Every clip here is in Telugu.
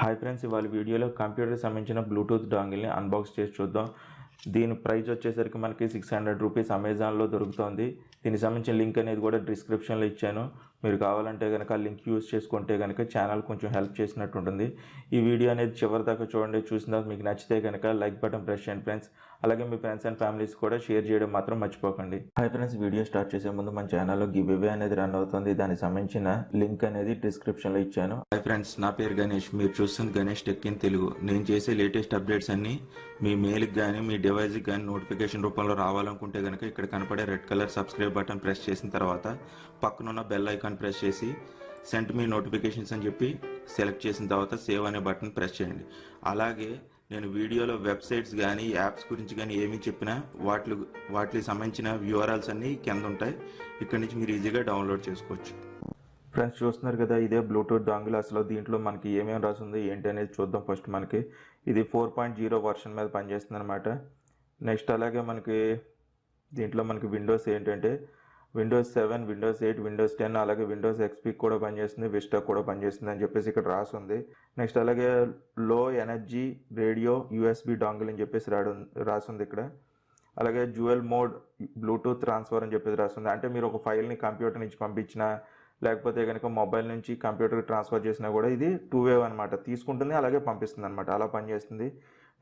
హాయ్ ఫ్రెండ్స్, ఇవాళ వీడియోలో కంప్యూటర్కి సంబంధించిన బ్లూటూత్ డాంగిల్ని అన్బాక్స్ చేసి చూద్దాం. దీని ప్రైస్ వచ్చేసరికి మనకి 600 రూపీస్ అమెజాన్లో దొరుకుతుంది. దీనికి సంబంధించిన లింక్ అనేది కూడా డిస్క్రిప్షన్లో ఇచ్చాను. మీరు కావాలంటే కనుక లింక్ యూజ్ చేసుకుంటే కనుక ఛానల్ కొంచెం హెల్ప్ చేసినట్టు ఉంటుంది. ఈ వీడియో అనేది చివరి దాకా చూడండి. చూసిన తర్వాత మీకు నచ్చితే కనుక లైక్ బటన్ ప్రెస్ చేయండి ఫ్రెండ్స్. అలాగే మీ ఫ్రెండ్స్ అండ్ ఫ్యామిలీస్ కూడా షేర్ చేయడం మాత్రం మర్చిపోకండి. హాయ్ ఫ్రెండ్స్, వీడియో స్టార్ట్ చేసే ముందు మన ఛానల్లో గివ్ అవే అనేది రన్ అవుతుంది. దానికి సంబంధించిన లింక్ అనేది డిస్క్రిప్షన్లో ఇచ్చాను. హాయ్ ఫ్రెండ్స్, నా పేరు గణేష్. మీరు చూస్తుంది గణేష్ టెక్ ఇన్ తెలుగు. నేను చేసే లేటెస్ట్ అప్డేట్స్ అన్ని మీ మెయిల్కి కానీ మీ డివైస్కి కానీ నోటిఫికేషన్ రూపంలో రావాలనుకుంటే కనుక ఇక్కడ కనపడే red colour subscribe button press చేసిన తర్వాత పక్కనున్న బెల్ ఐకాన్ ప్రెస్ చేసి సెండ్ మీ నోటిఫికేషన్స్ అని చెప్పి సెలెక్ట్ చేసిన తర్వాత సేవ్ అనే బటన్ ప్రెస్ చేయండి. అలాగే నేను వీడియోలో వెబ్సైట్స్ కానీ యాప్స్ గురించి కానీ ఏమి చెప్పినా వాటికి సంబంధించిన URLs అన్నీ కింద ఉంటాయి. ఇక్కడ నుంచి మీరు ఈజీగా డౌన్లోడ్ చేసుకోవచ్చు. ఫ్రెండ్స్, చూస్తున్నారు కదా, ఇదే బ్లూటూత్ డాంగిల్. అసలు దీంట్లో మనకి ఏమేమి రాసింది ఏంటి అనేది చూద్దాం. ఫస్ట్ మనకి ఇది 4.0 వర్షన్ మీద పనిచేస్తుంది అనమాట. నెక్స్ట్ అలాగే మనకి దీంట్లో మనకి విండోస్ ఏంటంటే విండోస్ 7, విండోస్ 8, విండోస్ 10, అలాగే విండోస్ XP కూడా పనిచేస్తుంది, విస్టా కూడా పనిచేస్తుంది అని చెప్పేసి ఇక్కడ రాసింది. నెక్స్ట్ అలాగే లో ఎనర్జీ రేడియో USB డాంగిల్ అని చెప్పేసి రాసింది ఇక్కడ. అలాగే డ్యూయల్ మోడ్ బ్లూటూత్ ట్రాన్స్ఫర్ అని చెప్పేసి రాస్తుంది. అంటే మీరు ఒక ఫైల్ని కంప్యూటర్ నుంచి పంపించినా లేకపోతే కనుక మొబైల్ నుంచి కంప్యూటర్కి ట్రాన్స్ఫర్ చేసినా కూడా ఇది 2-way అనమాట. తీసుకుంటుంది అలాగే పంపిస్తుంది అనమాట. అలా పనిచేస్తుంది.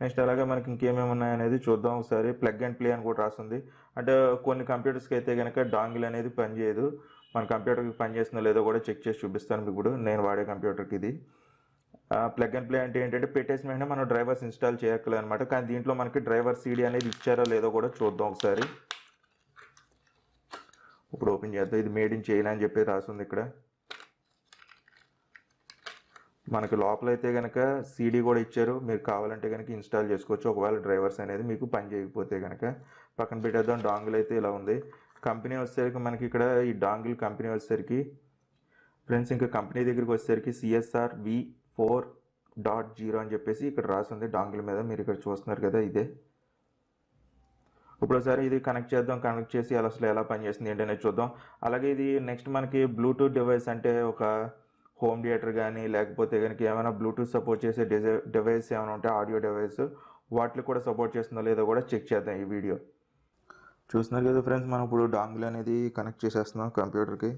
నెక్స్ట్ అలాగే మనకి ఇంకేమేమి ఉన్నాయనేది చూద్దాం ఒకసారి. ప్లగ్ అండ్ ప్లే అని కూడా రాస్తుంది. అంటే కొన్ని కంప్యూటర్స్కి అయితే కనుక డాంగిల్ అనేది పనిచేయదు. మన కంప్యూటర్కి పనిచేస్తుందో లేదో కూడా చెక్ చేసి చూపిస్తాను మీకు. ఇప్పుడు నేను వాడే కంప్యూటర్కి ఇది ప్లగ్ అండ్ ప్లే అంటే ఏంటంటే పెట్టేసిన వెంటనే మనం డ్రైవర్స్ ఇన్స్టాల్ చేయక్కర్లేదు అనమాట. కానీ దీంట్లో మనకి డ్రైవర్ CD అనేది ఇచ్చారో లేదో కూడా చూద్దాం ఒకసారి. ఇప్పుడు ఓపెన్ చేద్దాం. ఇది మేడ్ ఇన్ చైనా అని చెప్పి రాస్తుంది ఇక్కడ. మనకి లోపల అయితే కనుక CD కూడా ఇచ్చారు. మీరు కావాలంటే కనుక ఇన్స్టాల్ చేసుకోవచ్చు ఒకవేళ డ్రైవర్స్ అనేది మీకు పని చేయకపోతే కనుక. పక్కన పెట్టేద్దాం. డాంగిల్ అయితే ఇలా ఉంది. కంపెనీ వచ్చేసరికి మనకి ఇక్కడ ఈ డాంగిల్ కంపెనీ వచ్చేసరికి ఫ్రెండ్స్, ఇంకా కంపెనీ దగ్గరికి వచ్చేసరికి CSR v4.0 అని చెప్పేసి ఇక్కడ రాసింది డాంగిల్ మీద. మీరు ఇక్కడ చూస్తున్నారు కదా, ఇదే. ఇప్పుడు ఒకసారి ఇది కనెక్ట్ చేద్దాం. కనెక్ట్ చేసి అసలు ఎలా పనిచేస్తుంది ఏంటనేది చూద్దాం. అలాగే ఇది నెక్స్ట్ మనకి బ్లూటూత్ డివైస్ అంటే ఒక హోమ్ థియేటర్ కానీ లేకపోతే కనుక ఏమైనా బ్లూటూత్ సపోర్ట్ చేసే డివైస్ ఏమైనా ఉంటే ఆడియో డివైస్ వాటికి కూడా సపోర్ట్ చేస్తుందో లేదో కూడా చెక్ చేద్దాం ఈ వీడియో. చూస్తున్నారు కదా ఫ్రెండ్స్, మనం ఇప్పుడు డాంగిల్ అనేది కనెక్ట్ చేసేస్తున్నాం కంప్యూటర్కి.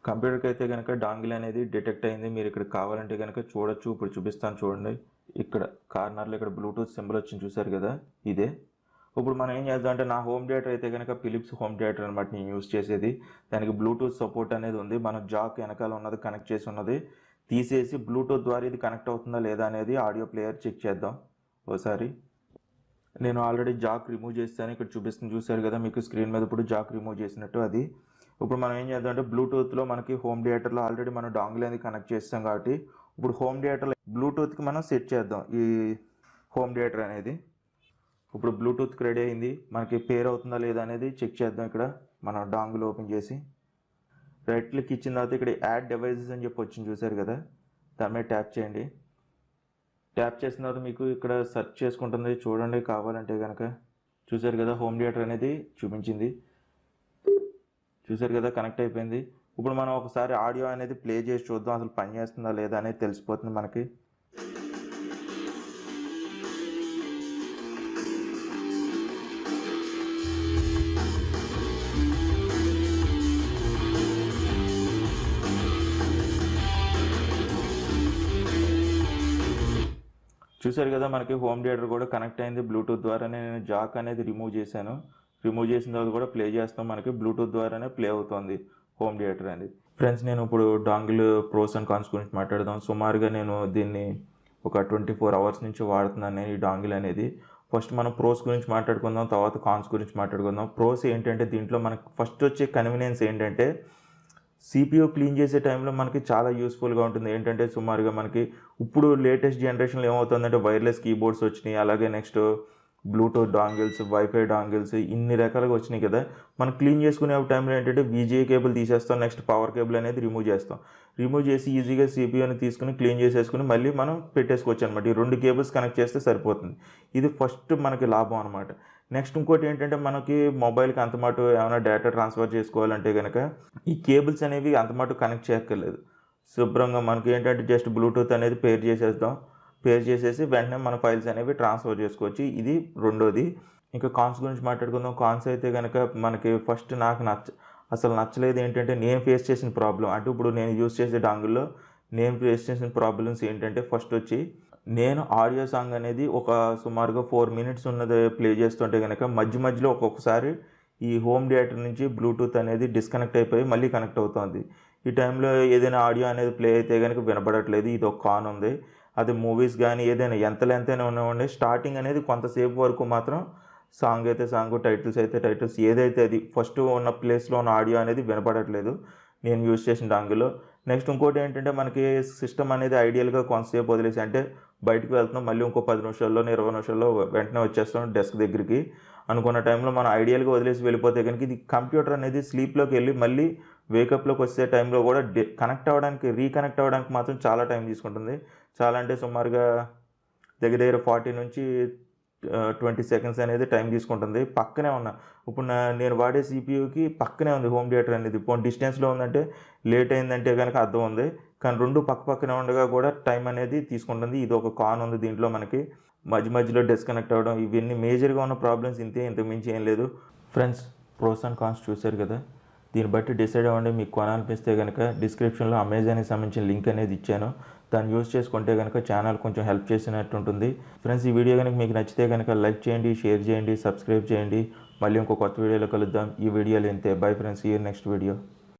కంప్యూటర్కి అయితే కనుక డాంగిల్ అనేది డిటెక్ట్ అయింది. మీరు ఇక్కడ కావాలంటే కనుక చూడొచ్చు. ఇప్పుడు చూపిస్తాను చూడండి. ఇక్కడ కార్నర్లో ఇక్కడ బ్లూటూత్ సింబల్ వచ్చింది, చూసారు కదా, ఇదే. ఇప్పుడు మనం ఏం చేద్దాం అంటే నా హోమ్ థియేటర్ అయితే కనుక ఫిలిప్స్ హోమ్ థియేటర్ అనమాట నేను యూజ్ చేసేది. దానికి బ్లూటూత్ సపోర్ట్ అనేది ఉంది. మనం జాక్ వెనకాల ఉన్నది కనెక్ట్ చేసి ఉన్నది తీసేసి బ్లూటూత్ ద్వారా ఇది కనెక్ట్ అవుతుందా లేదా అనేది ఆడియో ప్లేయర్ చెక్ చేద్దాం ఒకసారి. నేను ఆల్రెడీ జాక్ రిమూవ్ చేస్తాను. ఇక్కడ చూపిస్తుంది, చూసారు కదా మీకు స్క్రీన్ మీద. ఇప్పుడు జాక్ రిమూవ్ చేసినట్టు అది. ఇప్పుడు మనం ఏం చేద్దాం అంటే బ్లూటూత్లో మనకి హోమ్ థియేటర్లో ఆల్రెడీ మనం డాంగిల్ అనేది కనెక్ట్ చేస్తాం కాబట్టి ఇప్పుడు హోమ్ థియేటర్లో బ్లూటూత్కి మనం సెట్ చేద్దాం ఈ హోమ్ థియేటర్ అనేది. ఇప్పుడు బ్లూటూత్కి రెడీ అయింది. మనకి పేర్ అవుతుందా లేదా అనేది చెక్ చేద్దాం. ఇక్కడ మనం డాంగిల్ ఓపెన్ చేసి రైట్ క్లిక్ ఇచ్చిన తర్వాత ఇక్కడ యాడ్ డివైసెస్ అని చెప్పి వచ్చింది, చూసారు కదా, దాని మీద ట్యాప్ చేయండి. ట్యాప్ చేసిన తర్వాత మీకు ఇక్కడ సెర్చ్ చేసుకుంటుంది చూడండి కావాలంటే కనుక. చూసారు కదా, హోమ్ థియేటర్ అనేది చూపించింది. చూసారు కదా, కనెక్ట్ అయిపోయింది. ఇప్పుడు మనం ఒకసారి ఆడియో అనేది ప్లే చేసి చూద్దాం అసలు పని చేస్తుందా లేదా అనేది తెలిసిపోతుంది మనకి. చూసారు కదా, మనకి హోమ్ థియేటర్ కూడా కనెక్ట్ అయింది బ్లూటూత్ ద్వారానే. నేను జాక్ అనేది రిమూవ్ చేశాను. రిమూవ్ చేసిన తర్వాత కూడా ప్లే చేస్తాం. మనకి బ్లూటూత్ ద్వారానే ప్లే అవుతుంది హోమ్ థియేటర్ అనేది. ఫ్రెండ్స్, నేను ఇప్పుడు డాంగిల్ ప్రోస్ అండ్ కాన్స్ గురించి మాట్లాడదాం. సుమారుగా నేను దీన్ని ఒక 24 అవర్స్ నుంచి వాడుతున్నాను నేను ఈ డాంగిల్ అనేది. ఫస్ట్ మనం ప్రోస్ గురించి మాట్లాడుకుందాం, తర్వాత కాన్స్ గురించి మాట్లాడుకుందాం. ప్రోస్ ఏంటంటే దీంట్లో మనకు ఫస్ట్ వచ్చే కన్వీనియన్స్ ఏంటంటే CPU క్లీన్ చేసే టైంలో మనకి చాలా యూస్ఫుల్గా ఉంటుంది. ఏంటంటే సుమారుగా మనకి ఇప్పుడు లేటెస్ట్ జనరేషన్లో ఏమవుతుందంటే వైర్లెస్ కీబోర్డ్స్ వచ్చినాయి. అలాగే next Bluetooth dongles, wifi dongles ఇన్ని రకాలుగా వచ్చినాయి కదా. మనం క్లీన్ చేసుకునే టైంలో ఏంటంటే VGA కేబుల్ తీసేస్తాం. నెక్స్ట్ పవర్ కేబుల్ అనేది రిమూవ్ చేస్తాం. రిమూవ్ చేసి ఈజీగా CPUని తీసుకుని క్లీన్ చేసేసుకుని మళ్ళీ మనం పెట్టేసుకోవచ్చు అనమాట. ఈ 2 కేబుల్స్ కనెక్ట్ చేస్తే సరిపోతుంది. ఇది ఫస్ట్ మనకి లాభం అనమాట. నెక్స్ట్ ఇంకోటి ఏంటంటే మనకి మొబైల్కి అంతమాటు ఏమైనా డేటా ట్రాన్స్ఫర్ చేసుకోవాలంటే కనుక ఈ కేబుల్స్ అనేవి అంతమాటు కనెక్ట్ చేయక్కర్లేదు. శుభ్రంగా మనకి ఏంటంటే జస్ట్ బ్లూటూత్ అనేది పేర్ చేసేద్దాం. పేర్ చేసేసి వెంటనే మన ఫైల్స్ అనేవి ట్రాన్స్ఫర్ చేసుకోవచ్చు. ఇది రెండోది. ఇంకా కాన్స్ గురించి మాట్లాడుకుందాం. కాన్స్ అయితే కనుక మనకి ఫస్ట్ నాకు అసలు నచ్చలేదు ఏంటంటే నేను ఫేస్ చేసిన ప్రాబ్లమ్. అంటే ఇప్పుడు నేను యూజ్ చేసే డాంగిల్లో నేను ఫేస్ చేసిన ప్రాబ్లమ్స్ ఏంటంటే ఫస్ట్ వచ్చి నేను ఆడియో సాంగ్ అనేది ఒక సుమారుగా 4 మినిట్స్ ఉన్నది ప్లే చేస్తుంటే కనుక మధ్యలో ఒక్కొక్కసారి ఈ హోమ్ థియేటర్ నుంచి బ్లూటూత్ అనేది డిస్కనెక్ట్ అయిపోయి మళ్ళీ కనెక్ట్ అవుతుంది. ఈ టైంలో ఏదైనా ఆడియో అనేది ప్లే అయితే కనుక వినపడట్లేదు. ఇది ఒక కాన్ ఉంది. అది మూవీస్ కానీ ఏదైనా ఎంత లెంత్ అయినా ఉన్నవ్వండి, స్టార్టింగ్ అనేది కొంతసేపు వరకు మాత్రం సాంగ్ అయితే సాంగ్, టైటిల్స్ అయితే టైటిల్స్, ఏదైతే అది ఫస్ట్ ఉన్న ప్లేస్లో ఉన్న ఆడియో అనేది వినపడట్లేదు నేను యూజ్ చేసిన డాంగిల్లో. నెక్స్ట్ ఇంకోటి ఏంటంటే మనకి సిస్టమ్ అనేది ఐడియల్గా కొంతసేపు వదిలేసి అంటే బయటకు వెళ్తున్నాం, మళ్ళీ ఇంకో 10 నిమిషాల్లో 20 నిమిషాల్లో వెంటనే వచ్చేస్తాం డెస్క్ దగ్గరికి అనుకున్న టైంలో మనం ఐడియల్గా వదిలేసి వెళ్ళిపోతే కనుక ఇది కంప్యూటర్ అనేది స్లీప్లోకి వెళ్ళి మళ్ళీ వేకప్లోకి వచ్చే టైంలో కూడా రీకనెక్ట్ అవ్వడానికి మాత్రం చాలా టైం తీసుకుంటుంది. చాలా అంటే సుమారుగా దగ్గర 40 నుంచి 20 సెకండ్స్ అనేది టైం తీసుకుంటుంది. పక్కనే ఉన్న ఇప్పుడు నేను వాడే సిపియూకి పక్కనే ఉంది హోమ్ థియేటర్ అనేది. ఇప్పుడు డిస్టెన్స్లో ఉందంటే లేట్ అయిందంటే కనుక అర్థం ఉంది. కానీ రెండు పక్కనే ఉండగా కూడా టైం అనేది తీసుకుంటుంది. ఇది ఒక కాన్ ఉంది దీంట్లో మనకి. మధ్యలో డిస్కనెక్ట్ అవ్వడం, ఇవన్నీ మేజర్గా ఉన్న ప్రాబ్లమ్స్ ఇంతే, ఇంతకు మించి ఏం లేదు. ఫ్రెండ్స్, ప్రోస్ అండ్ కాన్స్ చూశారు కదా. దీన్ని బట్టి డిసైడ్ అవ్వండి. మీకు కొనాలనిపిస్తే కనుక డిస్క్రిప్షన్లో అమెజాన్కి సంబంధించిన లింక్ అనేది ఇచ్చాను. దాన్ని యూజ్ చేసుకుంటే కనుక ఛానల్ కొంచెం హెల్ప్ చేసినట్టు ఉంటుంది. ఫ్రెండ్స్, ఈ వీడియో కనుక మీకు నచ్చితే కనుక లైక్ చేయండి, షేర్ చేయండి, సబ్స్క్రైబ్ చేయండి. మళ్ళీ ఇంకో కొత్త వీడియోలో కలుద్దాం. ఈ వీడియోలో ఇంతే. Bye friends, see you next video.